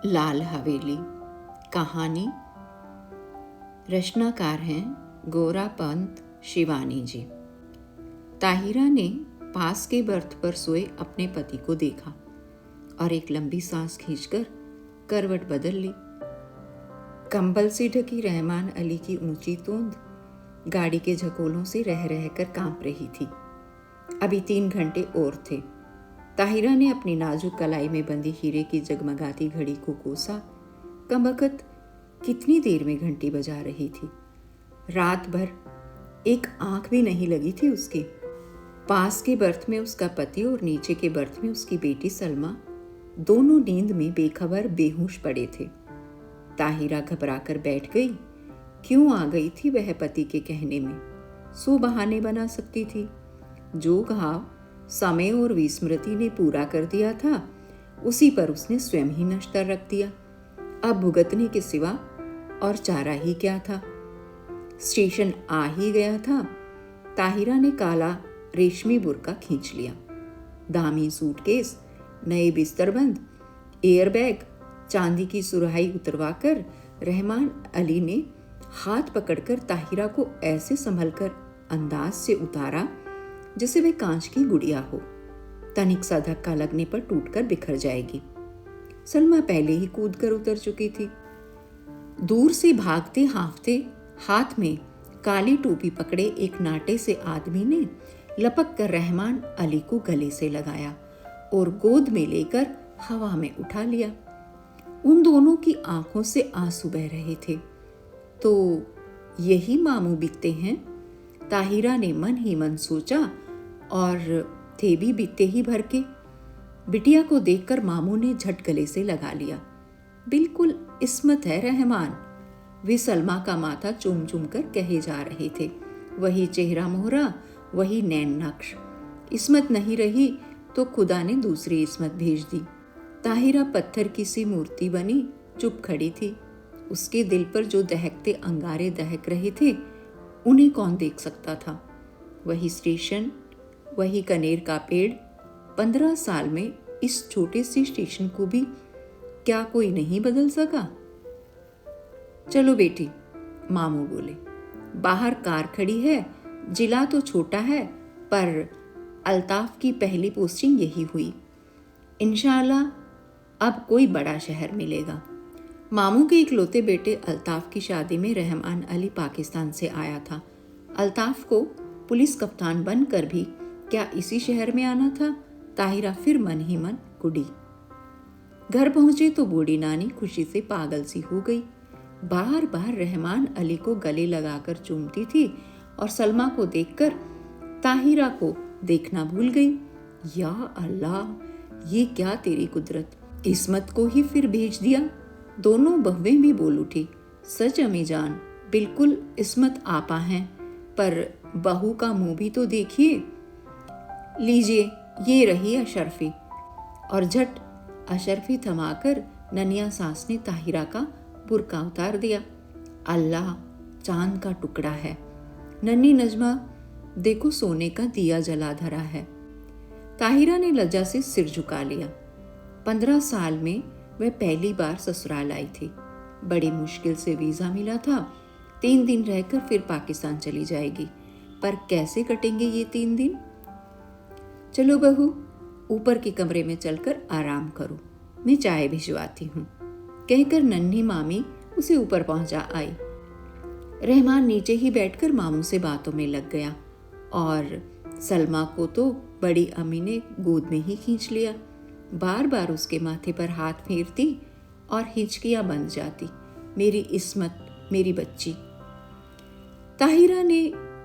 लाल हवेली। कहानी, रचनाकार हैं गोरापंत शिवानी जी। ताहिरा ने पास के बर्थ पर सोए अपने पति को देखा और एक लंबी सांस खींचकर करवट बदल ली। कंबल से ढकी रहमान अली की ऊंची तोंद गाड़ी के झकोलों से रह रहकर कांप रही थी। अभी 3 घंटे और थे। ताहिरा ने अपनी नाजुक कलाई में बंधी हीरे की जगमगाती घड़ी को कोसा। कमबख्त कितनी देर में घंटी बजा रही थी। रात भर एक आंख भी नहीं लगी थी उसकी। पास के बर्थ में उसका पति और नीचे के बर्थ में उसकी बेटी सलमा दोनों नींद में बेखबर बेहोश पड़े थे। ताहिरा घबराकर बैठ गई। क्यों आ गई थी वह पति के कहने में? सो बहाने बना सकती थी। जो घाव समय और विस्मृति ने पूरा कर दिया था, उसी पर उसने स्वयं ही नश्तर रख दिया। अब भुगतने के सिवा और चारा ही क्या था? स्टेशन आ ही गया था। ताहिरा ने काला रेशमी बुर्का खींच लिया। दामी सूटकेस, नए बिस्तरबंद, एयरबैग, चांदी की सुराही उतरवाकर रहमान अली ने हाथ पकड़कर ताहिरा को ऐसे संभलकर अंदाज से उतारा जैसे वे कांच की गुड़िया हो। तनिक सा धक्का लगने पर टूटकर बिखर जाएगी। सलमा पहले ही कूद कर उतर चुकी थी। दूर से भागते हांफते हाथ में काली टोपी पकड़े एक नाटे से आदमी ने लपक कर रहमान अली को गले से लगाया और गोद में लेकर हवा में उठा लिया। उन दोनों की आंखों से आंसू बह रहे थे। तो यही मामू बीतते हैं, ताहिरा ने मन ही मन सोचा, और थे भी बीते ही भर के। बिटिया को देखकर मामू ने झट गले से लगा लिया। बिल्कुल इस्मत है रहमान, वे सलमा का माथा चूम चूम कर कहे जा रहे थे। वही चेहरा मोहरा, वही नैन नक्श। इस्मत नहीं रही तो खुदा ने दूसरी इस्मत भेज दी। ताहिरा पत्थर की सी मूर्ति बनी चुप खड़ी थी। उसके दिल पर जो दहकते अंगारे दहक रहे थे, उन्हें कौन देख सकता था? वही स्टेशन, वही कनेर का पेड़। 15 साल में इस छोटे से स्टेशन को भी क्या कोई नहीं बदल सका? चलो बेटी, मामू बोले। बाहर कार खड़ी है। जिला तो छोटा है, पर अल्ताफ की पहली पोस्टिंग यही हुई। इंशाअल्लाह अब कोई बड़ा शहर मिलेगा। मामू के इकलौते बेटे अल्ताफ की शादी में रहमान अली पाकिस्तान से आया था। अल्ताफ को पुलिस कप्तान बनकर भी क्या इसी शहर में आना था? ताहिरा फिर मन ही मन कुड़ी। घर पहुंचे तो बूढ़ी नानी खुशी से पागल सी हो गई। बार बार रहमान अली को गले लगाकर चूमती थी और सलमा को देखकर ताहिरा को देखना भूल गई। या अल्लाह, ये क्या तेरी कुदरत! किस्मत को ही फिर भेज दिया। दोनों बहुएं भी बोल उठी, सच अम्मी जान, बिल्कुल इस्मत आपा हैं, पर बहू का मुंह भी तो देखिए। लीजिए, ये रही अशरफी। और झट अशरफी थमाकर ननिया सास ने ताहिरा का बुर्का उतार दिया। अल्लाह, चांद का टुकड़ा है। नन्ही नजमा देखो, सोने का दिया जला धरा है। ताहिरा ने लज्जा से सिर झुका लिया। 15 साल में वह पहली बार ससुराल आई थी। बड़ी मुश्किल से वीजा मिला था। 3 दिन रहकर फिर पाकिस्तान चली जाएगी। पर कैसे कटेंगे ये 3 दिन? चलो बहू, ऊपर के कमरे में चलकर आराम करो, मैं चाय भिजवाती हूँ, कहकर नन्ही मामी उसे ऊपर पहुंचा आई। रहमान नीचे ही बैठकर मामू से बातों में लग गया और सलमा को तो बड़ी अम्मी ने गोद में ही खींच लिया। बार बार उसके माथे पर हाथ फेरती और हिचकियां बंध जाती। मेरी इस्मत, मेरी बच्ची। ताहिरा ने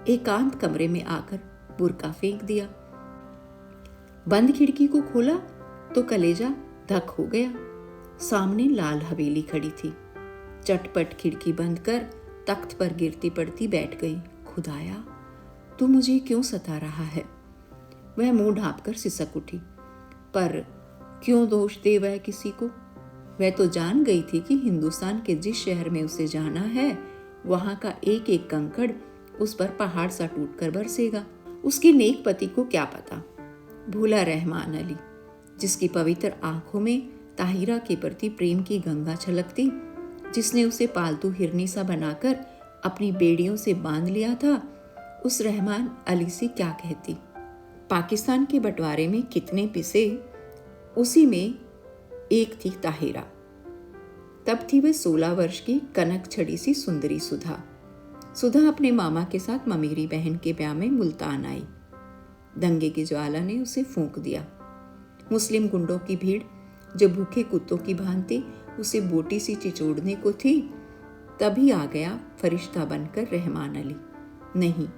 एकांत कमरे में आकर बुर्का फेंक दिया। बंद खिड़की को खोला तो कलेजा धक हो गया। सामने लाल हवेली खड़ी थी। चटपट खिड़की बंद कर तख्त पर गिरती पड़ती बैठ गई। खुदाया, तू मुझे क्यों सता रहा है? वह मुंह ढांपकर सिसक उठी। पर क्यों दोष दे वह किसी को? वह तो जान गई थी कि हिंदुस्तान के जिस शहर में उसे जाना है, वहां का एक एक कंकड़ उस पर पहाड़ सा टूटकर बरसेगा। उसके नेक पति को क्या पता? भूला रहमान अली, जिसकी पवित्र आंखों में ताहिरा के प्रति प्रेम की गंगा छलकती, जिसने उसे पालतू हिरनी सा बनाकर अपनी बेड़ियों से बांध लिया था, उस रहमान अली से क्या कहती। पाकिस्तान के बंटवारे में कितने पिसे, उसी में एक थी ताहिरा। तब थी वह 16 वर्ष की कनक छड़ी सी सुंदरी सुधा। सुधा अपने मामा के साथ ममेरी बहन के ब्याह में मुल्तान आई। दंगे की ज्वाला ने उसे फूंक दिया। मुस्लिम गुंडों की भीड़ जब भूखे कुत्तों की भांति उसे बोटी सी चिचोड़ने को थी, तभी आ गया फरिश्ता बनकर रहमान अली। नहीं,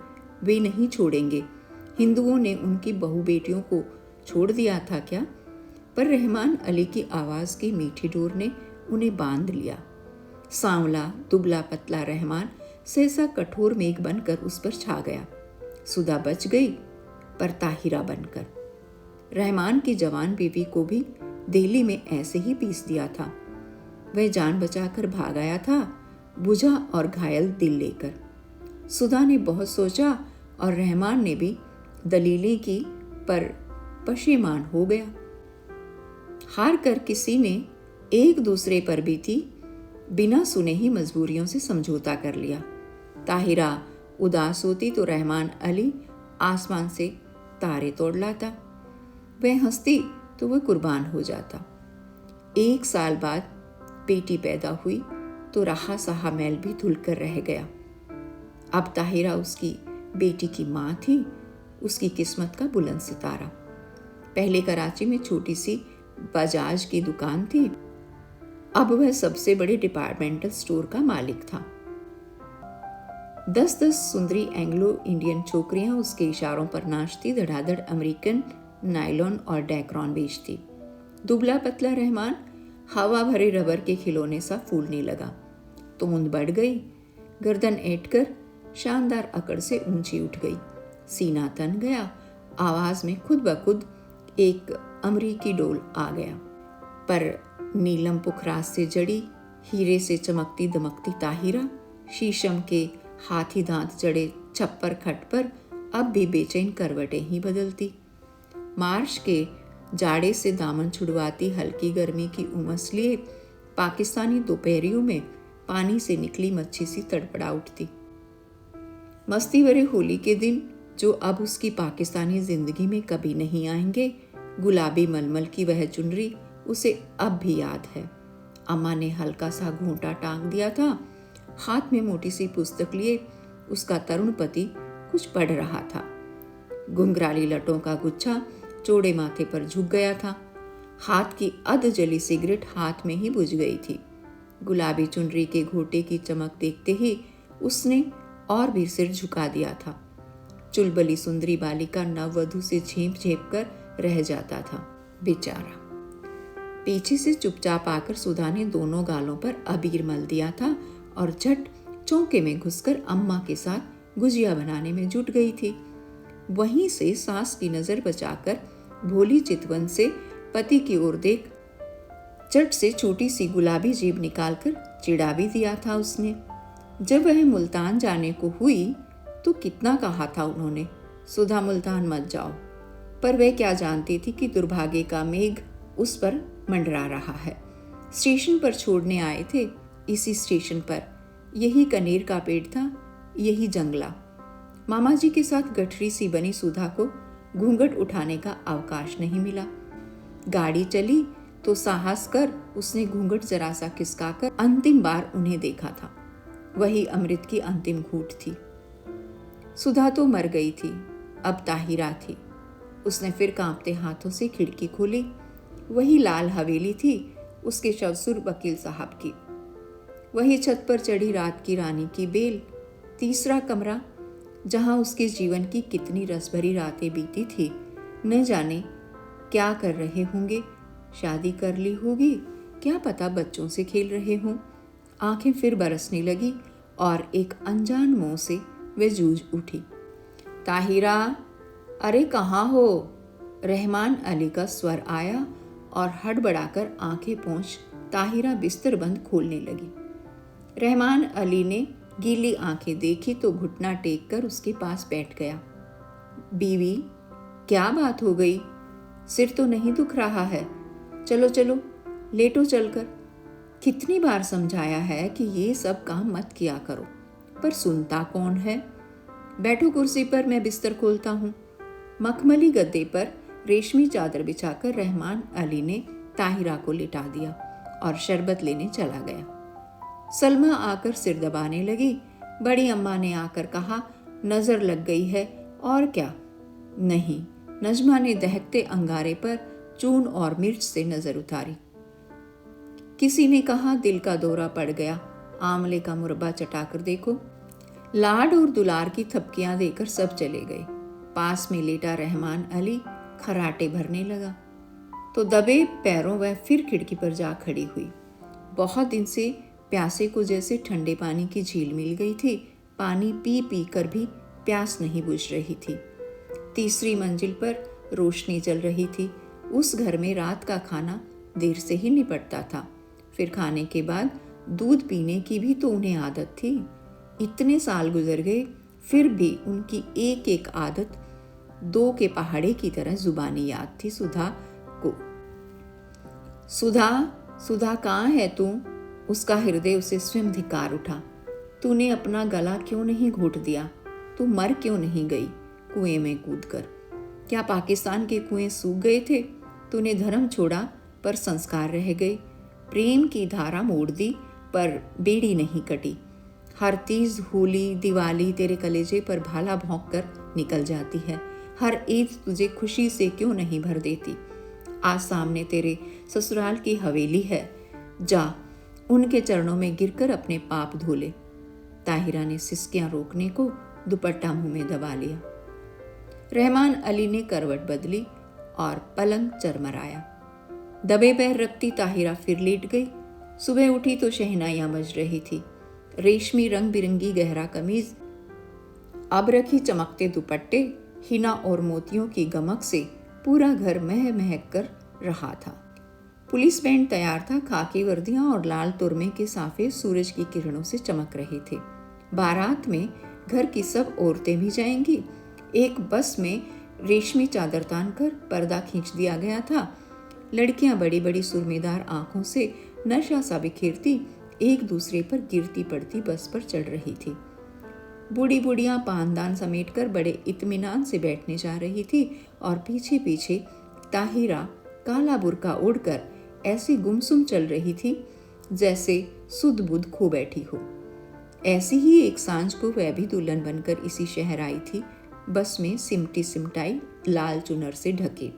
वे नहीं छोड़ेंगे। हिंदुओं ने उनकी बहू बेटियों को छोड़ दिया था क्या? पर रहमान अली की आवाज की मीठी डोर ने उन्हें बांध लिया। सांवला दुबला पतला रहमान सहसा कठोर मेघ बनकर उस पर छा गया। सुधा बच गई, पर ताहिरा बनकर। रहमान की जवान बीवी को भी दिल्ली में ऐसे ही पीस दिया था। वह जान बचाकर भाग आया था, बुझा और घायल दिल लेकर। सुधा ने बहुत सोचा और रहमान ने भी दलीलें की, पर पशेमान हो गया। हार कर किसी ने एक दूसरे पर भी थी बिना सुने ही मजबूरियों से समझौता कर लिया। ताहिरा उदास होती तो रहमान अली आसमान से तारे तोड़ लाता। वह हंसती तो वह कुर्बान हो जाता। 1 साल बाद बेटी पैदा हुई तो रहा सहा मैल भी धुलकर रह गया। अब ताहिरा उसकी बेटी की माँ थी, उसकी किस्मत का बुलंद सितारा। पहले कराची में छोटी सी बजाज की दुकान थी, अब वह सबसे बड़े डिपार्टमेंटल स्टोर का मालिक था। 10-10 सुंदरी एंग्लो इंडियन छोकरियां उसके इशारों पर नाचती धड़ाधड़ अमेरिकन नायलॉन और डैक्रॉन बेचती। दुबला पतला रहमान हवा भरे रबर के खिलौने सा फूलने लगा। तोंद बढ़ गई, गर्दन ऐंठकर शानदार अकड़ से ऊंची उठ गई, सीना तन गया, आवाज में खुद ब खुद एक अमरीकी डोल आ गया। पर नीलम पुखराज से जड़ी, हीरे से चमकती दमकती ताहिरा शीशम के हाथी दांत जड़े छप्पर खट पर अब भी बेचैन करवटें ही बदलती। मार्च के जाड़े से दामन छुड़वाती हल्की गर्मी की उमस लिए पाकिस्तानी दोपहरियों में पानी से निकली मच्छी सी तड़पड़ा उठती। मस्ती भरे होली के दिन जो अब उसकी पाकिस्तानी जिंदगी में कभी नहीं आएंगे, गुलाबी मलमल की वह चुनरी उसे अब भी याद है। अम्मा ने हल्का सा घूंटा टांग दिया था। हाथ में मोटी सी पुस्तक लिए उसका तरुण पति कुछ पढ़ रहा था। घुंघराली लटों का गुच्छा चौड़े माथे पर झुक गया था। हाथ की अध जली सिगरेट हाथ में ही बुझ गई थी। गुलाबी चुनरी के घोटे की चमक देखते ही उसने और भी सिर झुका दिया था। चुलबली सुंदरी बालिका नववधू से झेप झेप कर रह जाता था बेचारा। पीछे से चुपचाप आकर सुधा ने दोनों गालों पर अबीर मल दिया था और झट चौके में घुसकर अम्मा के साथ गुजिया बनाने में जुट गई थी। वहीं से सास की नजर बचाकर भोली चितवन से पति की ओर देख चट से छोटी सी गुलाबी जीभ निकालकर चिढ़ा भी दिया था उसने। जब वह मुल्तान जाने को हुई तो कितना कहा था उन्होंने, सुधा मुल्तान मत जाओ। पर वह क्या जानती थी कि दुर्भाग्य का मेघ उस पर मंडरा रहा है। स्टेशन पर छोड़ने आए थे। इसी स्टेशन पर यही कनेर का पेड़ था, यही जंगला। मामा जी के साथ गठरी सी बनी सुधा को घूंघट उठाने का अवकाश नहीं मिला। गाड़ी चली तो साहस कर उसने घूंघट जरा सा खिसकाकर अंतिम बार उन्हें देखा था। वही अमृत की अंतिम घूंट थी। सुधा तो मर गई थी, अब ताहिरा थी। उसने फिर कांपते हाथों से खिड़की खोली। वही लाल हवेली थी उसके शवसुर वकील साहब की। वही छत पर चढ़ी रात की रानी की बेल। तीसरा कमरा जहां उसके जीवन की कितनी रसभरी रातें बीती थी। न जाने क्या कर रहे होंगे, शादी कर ली होगी, क्या पता बच्चों से खेल रहे हों। आंखें फिर बरसने लगी और एक अनजान मुंह से वे जूझ उठी। ताहिरा, अरे कहाँ हो? रहमान अली का स्वर आया और हड़बड़ाकर आंखें पोंछ ताहिरा बिस्तर बंद खोलने लगी। रहमान अली ने गीली आंखें देखी तो घुटना टेक कर उसके पास बैठ गया। बीवी, क्या बात हो गई? सिर तो नहीं दुख रहा है? चलो चलो, लेटो चलकर। कितनी बार समझाया है कि ये सब काम मत किया करो, पर सुनता कौन है। बैठो कुर्सी पर, मैं बिस्तर खोलता हूँ। मखमली गद्दे पर रेशमी चादर बिछाकर रहमान अली ने ताहिरा को लिटा दिया और शरबत लेने चला गया। सलमा आकर सिर दबाने लगी। बड़ी अम्मा ने आकर कहा, नजर लग गई है। और क्या? नहीं। नजमा ने दहकते अंगारे पर चून और मिर्च से नजर उतारी। किसी ने कहा, दिल का दौरा पड़ गया, आंवले का मुरब्बा चटाकर देखो। लाड और दुलार की थपकियां देकर सब चले गए। पास में लेटा रहमान अली खराटे भरने लगा तो दबे पैरों वह फिर खिड़की पर जा खड़ी हुई। बहुत दिन से प्यासे को जैसे ठंडे पानी की झील मिल गई थी। पानी पी पी कर भी प्यास नहीं बुझ रही थी। तीसरी मंजिल पर रोशनी जल रही थी। उस घर में रात का खाना देर से ही निपटता था। फिर खाने के बाद दूध पीने की भी तो उन्हें आदत थी। इतने साल गुजर गए, फिर भी उनकी एक एक आदत दो के पहाड़े की तरह जुबानी याद थी सुधा को। सुधा, सुधा कहाँ है तू? उसका हृदय उसे स्वयं धिक्कार उठा। तूने अपना गला क्यों नहीं घोट दिया? तू मर क्यों नहीं गई कुएं में कूदकर? क्या पाकिस्तान के कुएं सूख गए थे? तूने धर्म छोड़ा पर संस्कार रह गए। प्रेम की धारा मोड़ दी पर बेड़ी नहीं कटी। हर तीज, होली, दिवाली तेरे कलेजे पर भाला भौंक कर निकल जाती है। हर ईद तुझे खुशी से क्यों नहीं भर देती? आज सामने तेरे ससुराल की हवेली है, जा उनके चरणों में गिरकर अपने पाप धो ले। ताहिरा ने सिसकियां रोकने को दुपट्टा मुंह में दबा लिया। रहमान अली ने करवट बदली और पलंग चरमराया। दबे पैर रखती ताहिरा फिर लेट गई। सुबह उठी तो शहनाइयां बज रही थी। रेशमी रंग बिरंगी गहरा कमीज, अब रखी चमकते दुपट्टे, हिना और मोतियों की गमक से पूरा घर मह महक कर रहा था। पुलिस बैंड तैयार था। खाकी वर्दियां और लाल तुरमे के साफे सूरज की किरणों से चमक रहे थे। बारात में घर की सब औरतें भी जाएंगी। एक बस में रेशमी चादर तान कर पर्दा खींच दिया गया था। लड़कियां बड़ी बड़ी सुरमेदार आंखों से नशा सा बिखेरती एक दूसरे पर गिरती पड़ती बस पर चढ़ रही थी। बूढ़ी बुढ़ियां पानदान समेटकर बड़े इत्मीनान से बैठने जा रही थी और पीछे पीछे ताहिरा काला बुर्का ओढ़कर ऐसी गुमसुम चल रही थी जैसे सुध बुध खो बैठी हो। ऐसी ही एक सांझ को वह भी दुल्हन बनकर इसी शहर आई थी, बस में सिमटी सिमटाई लाल चुनर से ढके।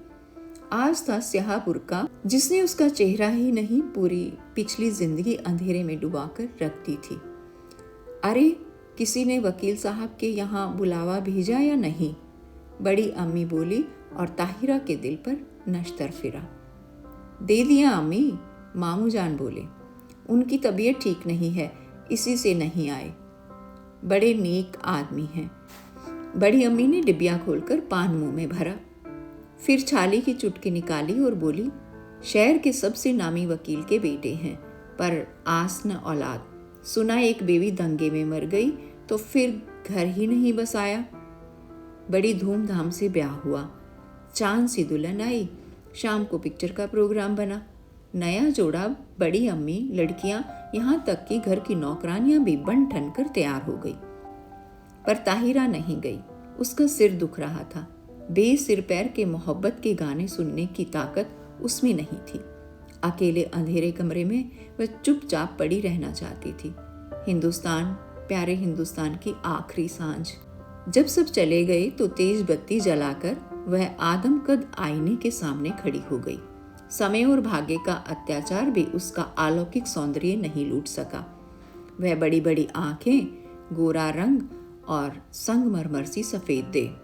आज था स्याह बुर्का जिसने उसका चेहरा ही नहीं पूरी पिछली जिंदगी अंधेरे में डुबाकर रख दी थी। अरे, किसी ने वकील साहब के यहाँ बुलावा भेजा या नहीं? बड़ी अम्मी बोली और ताहिरा के दिल पर नश्तर फिरा। दे दिया अम्मी, मामू जान बोले। उनकी तबीयत ठीक नहीं है, इसी से नहीं आए। बड़े नेक आदमी हैं। बड़ी अम्मी ने डिबिया खोलकर पान मुंह में भरा, फिर छाली की चुटकी निकाली और बोली, शहर के सबसे नामी वकील के बेटे हैं, पर आस न औलाद। सुना एक बेवी दंगे में मर गई तो फिर घर ही नहीं बसाया। बड़ी धूमधाम से ब्याह हुआ। चांद सी दुल्हन आई। शाम को पिक्चर का प्रोग्राम बना। नया जोड़ा, बड़ी अम्मी, लड़कियां, यहाँ तक कि घर की नौकरानियां भी बन ठन कर तैयार हो गई। पर ताहिरा नहीं गई। उसका सिर दुख रहा था। बेसिर पैर के मोहब्बत के गाने सुनने की ताकत उसमें नहीं थी। अकेले अंधेरे कमरे में वह चुपचाप पड़ी रहना चाहती थी। हिंदुस्तान, प्यारे हिंदुस्तान की आखिरी सांझ। जब सब चले गए तो तेज बत्ती जलाकर वह आदमकद आईने के सामने खड़ी हो गई। समय और भाग्य का अत्याचार भी उसका अलौकिक सौंदर्य नहीं लूट सका। वह बड़ी बड़ी आंखें, गोरा रंग और संगमरमर सी सफेद देह।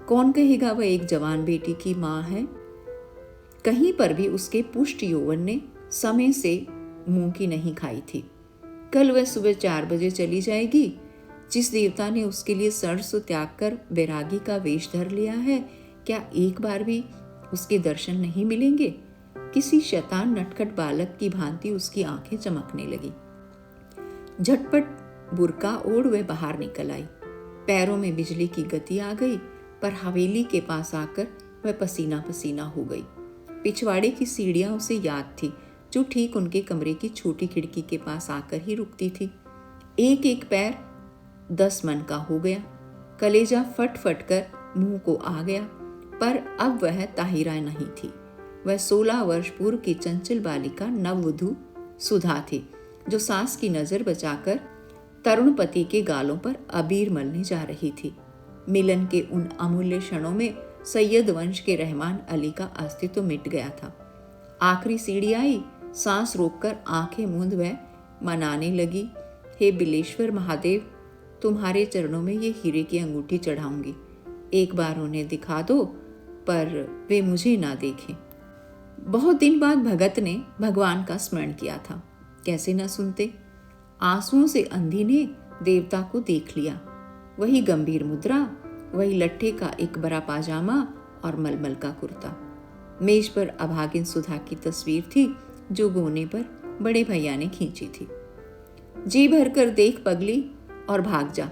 कौन कहेगा वह एक जवान बेटी की माँ है? कहीं पर भी उसके पुष्ट यौवन ने समय से मुंह की नहीं खाई थी। कल वह सुबह 4 बजे चली जाएगी। जिस देवता ने उसके लिए सरसों त्याग कर बैरागी का वेश धर लिया है, क्या एक बार भी उसके दर्शन नहीं मिलेंगे? किसी शैतान नटखट बालक की भांति उसकी आंखें चमकने लगी। झटपट बुर्का ओढ़ वह बाहर निकल आई। पैरों में बिजली की गति आ गई, पर हवेली के पास आकर वह पसीना पसीना हो गई। पिछवाड़े की सीढ़ियां उसे याद थी। जो ठीक उनके कमरे की छोटी खिड़की के पास आकर ही रुकती थी। एक एक पैर 10 मन का हो गया। कलेजा फट फट कर मुंह को आ गया। पर अब वह ताहिरा नहीं थी। वह 16 वर्ष पूर्व की चंचल बालिका नववधू सुधा थी, जो सास की नजर बचाकर तरुण पति के गालों पर अबीर मलने जा रही थी। मिलन के उन अमूल्य क्षणों में सैयद वंश के रहमान अली का अस्तित्व मिट गया था। आखिरी सीढ़ी आई, सांस रोककर आंखें मूंद वह मनाने लगी, हे बिलेश्वर महादेव, तुम्हारे चरणों में ये हीरे की अंगूठी चढ़ाऊंगी। एक बार उन्हें दिखा दो, पर वे मुझे ना देखें। बहुत दिन बाद भगत ने भगवान का स्मरण किया था। कैसे न सुनते। आंसुओं से अंधी ने देवता को देख लिया। वही गंभीर मुद्रा, वही लट्ठे का एक बड़ा पाजामा और मलमल का कुर्ता। मेज पर अभागिन सुधा की तस्वीर थी, जो गोने पर बड़े भैया ने खींची थी। जी भर कर देख पगली और भाग जा,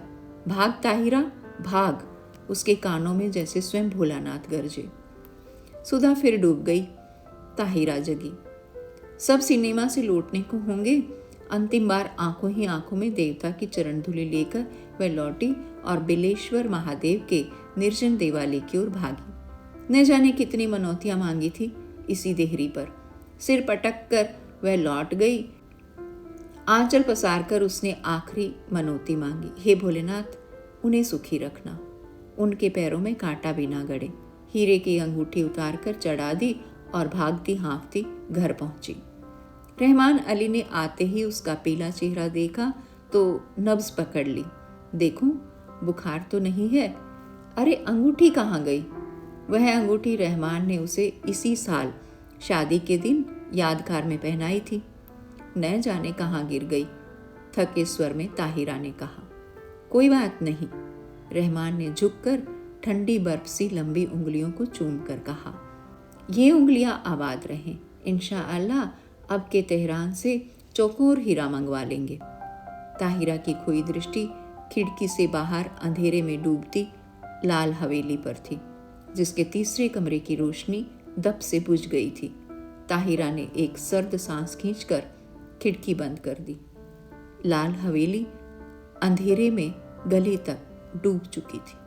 भाग ताहिरा भाग। उसके कानों में जैसे स्वयं भोलानाथ गरजे। सुधा फिर डूब गई। ताहिरा जगी। सब सिनेमा से लौटने को होंगे। अंतिम बार आंखों ही आंखों में देवता की चरण धूलि लेकर वह लौटी और बिलेश्वर महादेव के निर्जन देवालय की ओर भागी। न जाने कितनी मनौतियां मांगी थी इसी देहरी पर। सिर पटक कर वह लौट गई। आंचल पसार कर उसने आखिरी मनौती मांगी, हे भोलेनाथ, उन्हें सुखी रखना, उनके पैरों में कांटा भी ना गड़े। हीरे की अंगूठी उतार कर चढ़ा दी और भागती हाँफती घर पहुंची। रहमान अली ने आते ही उसका पीला चेहरा देखा तो नब्ज पकड़ ली। देखूं, बुखार तो नहीं है? अरे अंगूठी कहाँ गई? वह अंगूठी रहमान ने उसे इसी साल शादी के दिन यादगार में पहनाई थी। न जाने कहाँ गिर गई। थके स्वर में ताहिरा ने कहा, कोई बात नहीं। रहमान ने झुककर ठंडी बर्फ सी लंबी उंगलियों को चूम कर कहा, ये उंगलियां आबाद रहें। इंशाअल्लाह अब के तेहरान से चौकोर हीरा मंगवा लेंगे। ताहिरा की खोई दृष्टि खिड़की से बाहर अंधेरे में डूबती लाल हवेली पर थी, जिसके तीसरे कमरे की रोशनी दब से बुझ गई थी। ताहिरा ने एक सर्द सांस खींचकर खिड़की बंद कर दी। लाल हवेली अंधेरे में गले तक डूब चुकी थी।